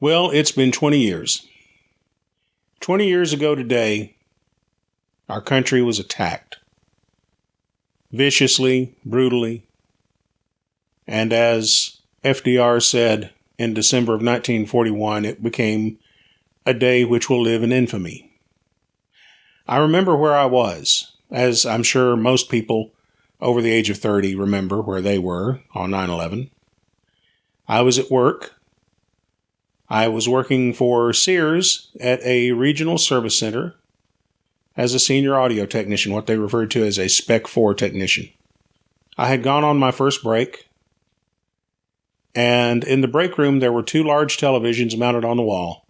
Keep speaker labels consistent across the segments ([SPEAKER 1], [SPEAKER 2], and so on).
[SPEAKER 1] Well, it's been 20 years. 20 years ago today, our country was attacked. Viciously, brutally, and as FDR said in December of 1941, it became a day which will live in infamy. I remember where I was, as I'm sure most people over the age of 30 remember where they were on 9/11. I was at work. I was working for Sears at a regional service center as a senior audio technician, what they referred to as a Spec 4 technician. I had gone on my first break, and in the break room there were two large televisions mounted on the wall,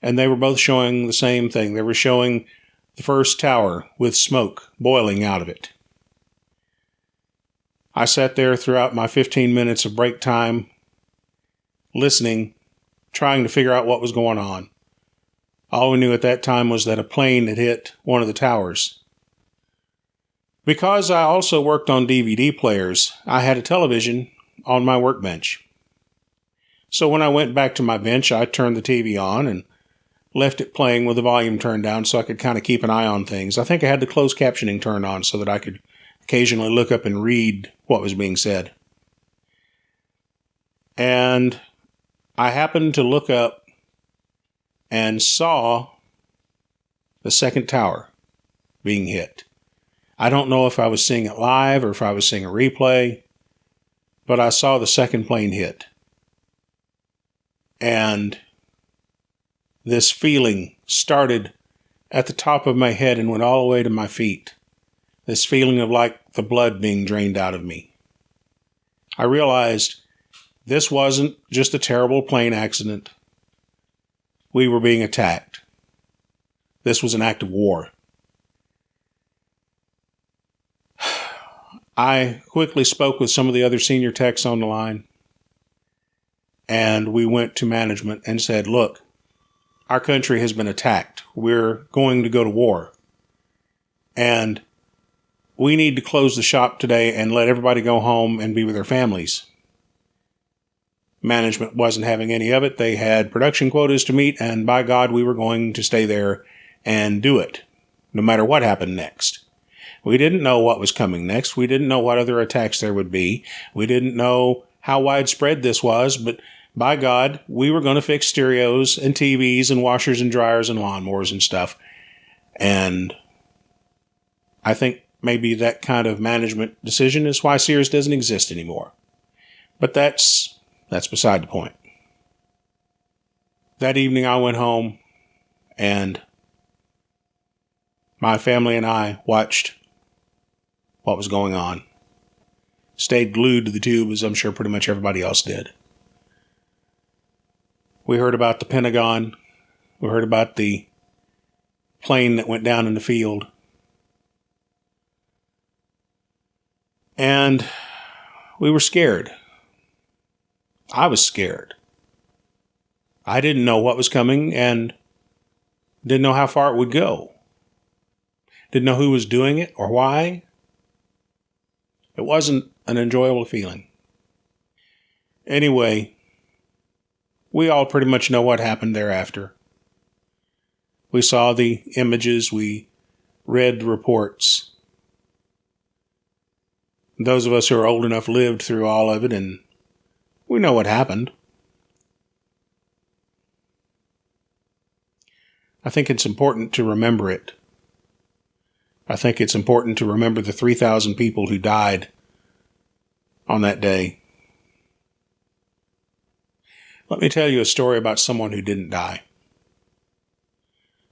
[SPEAKER 1] and they were both showing the same thing. They were showing the first tower with smoke boiling out of it. I sat there throughout my 15 minutes of break time, listening, trying to figure out what was going on. All we knew at that time was that a plane had hit one of the towers. Because I also worked on DVD players, I had a television on my workbench. So when I went back to my bench, I turned the TV on and left it playing with the volume turned down so I could kind of keep an eye on things. I think I had the closed captioning turned on so that I could occasionally look up and read what was being said. And I happened to look up and saw the second tower being hit. I don't know if I was seeing it live or if I was seeing a replay, but I saw the second plane hit. And this feeling started at the top of my head and went all the way to my feet. This feeling of like the blood being drained out of me. I realized this wasn't just a terrible plane accident. We were being attacked. This was an act of war. I quickly spoke with some of the other senior techs on the line, and we went to management and said, look, our country has been attacked. We're going to go to war. And we need to close the shop today and let everybody go home and be with their families. Management wasn't having any of it. They had production quotas to meet, and by God, we were going to stay there and do it, no matter what happened next. We didn't know what was coming next. We didn't know what other attacks there would be. We didn't know how widespread this was, but by God, we were going to fix stereos and TVs and washers and dryers and lawnmowers and stuff. And I think maybe that kind of management decision is why Sears doesn't exist anymore. But that's beside the point. That evening I went home and my family and I watched what was going on. Stayed glued to the tube, as I'm sure pretty much everybody else did. We heard about the Pentagon. We heard about the plane that went down in the field. And we were scared. I was scared. I didn't know what was coming and didn't know how far it would go. Didn't know who was doing it or why. It wasn't an enjoyable feeling. Anyway, we all pretty much know what happened thereafter. We saw the images, we read the reports. Those of us who are old enough lived through all of it, and we know what happened. I think it's important to remember it. I think it's important to remember the 3,000 people who died on that day. Let me tell you a story about someone who didn't die.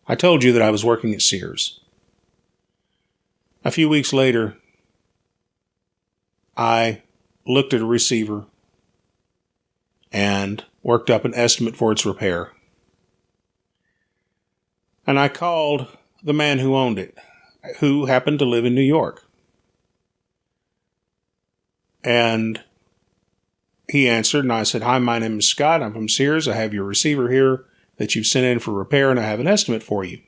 [SPEAKER 1] I told you that I was working at Sears. A few weeks later, I looked at a receiver and worked up an estimate for its repair. And I called the man who owned it, who happened to live in New York. And he answered, and I said, hi, my name is Scott. I'm from Sears. I have your receiver here that you've sent in for repair, and I have an estimate for you.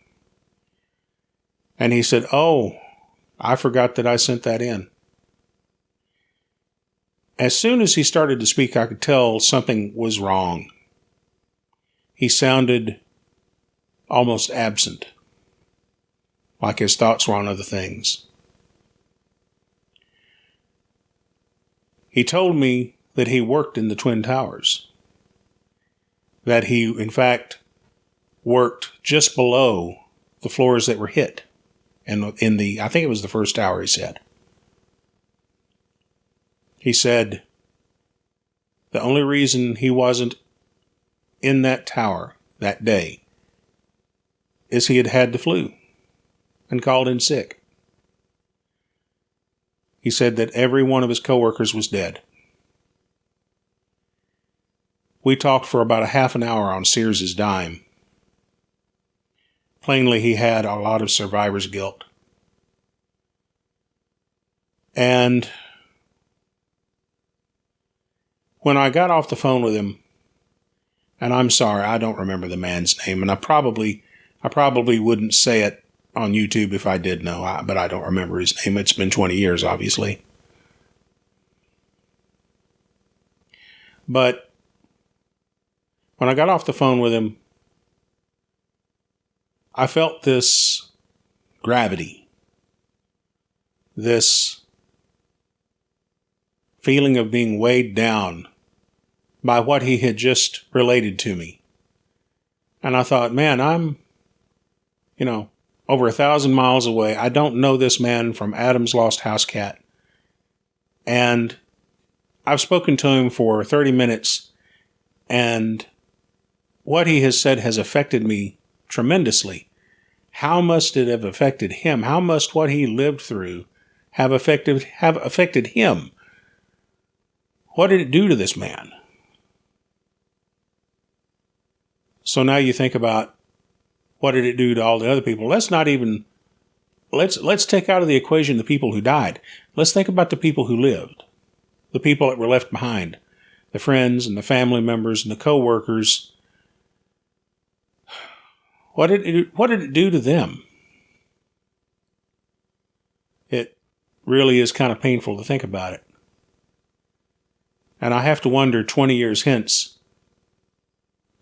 [SPEAKER 1] And he said, oh, I forgot that I sent that in. As soon as he started to speak, I could tell something was wrong. he sounded almost absent, like his thoughts were on other things. He told me that he worked in the Twin Towers, that he, in fact, worked just below the floors that were hit. And I think it was the first tower, he said. He said the only reason he wasn't in that tower that day is he had had the flu and called in sick. He said that every one of his coworkers was dead. We talked for about a half an hour on Sears's dime. Plainly, he had a lot of survivor's guilt. And when I got off the phone with him, and I'm sorry, I don't remember the man's name, and I probably wouldn't say it on YouTube if I did know, but I don't remember his name. It's been 20 years, obviously. But when I got off the phone with him, I felt this gravity, this feeling of being weighed down by what he had just related to me. And I thought, man, I'm, over 1,000 miles away. I don't know this man from Adam's Lost House Cat. And I've spoken to him for 30 minutes, and what he has said has affected me tremendously. How must it have affected him? How must what he lived through have affected him? What did it do to this man? So now you think about, what did it do to all the other people? Let's take out of the equation the people who died. Let's think about the people who lived, the people that were left behind, the friends and the family members and the co-workers. What did it do to them? It really is kind of painful to think about it. And I have to wonder, 20 years hence,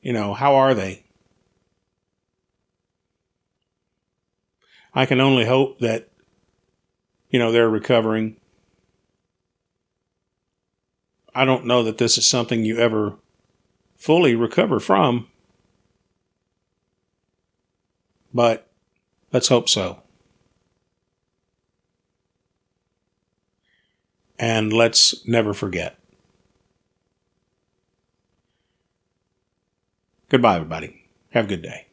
[SPEAKER 1] how are they? I can only hope that, they're recovering. I don't know that this is something you ever fully recover from, but let's hope so. And let's never forget. Goodbye, everybody. Have a good day.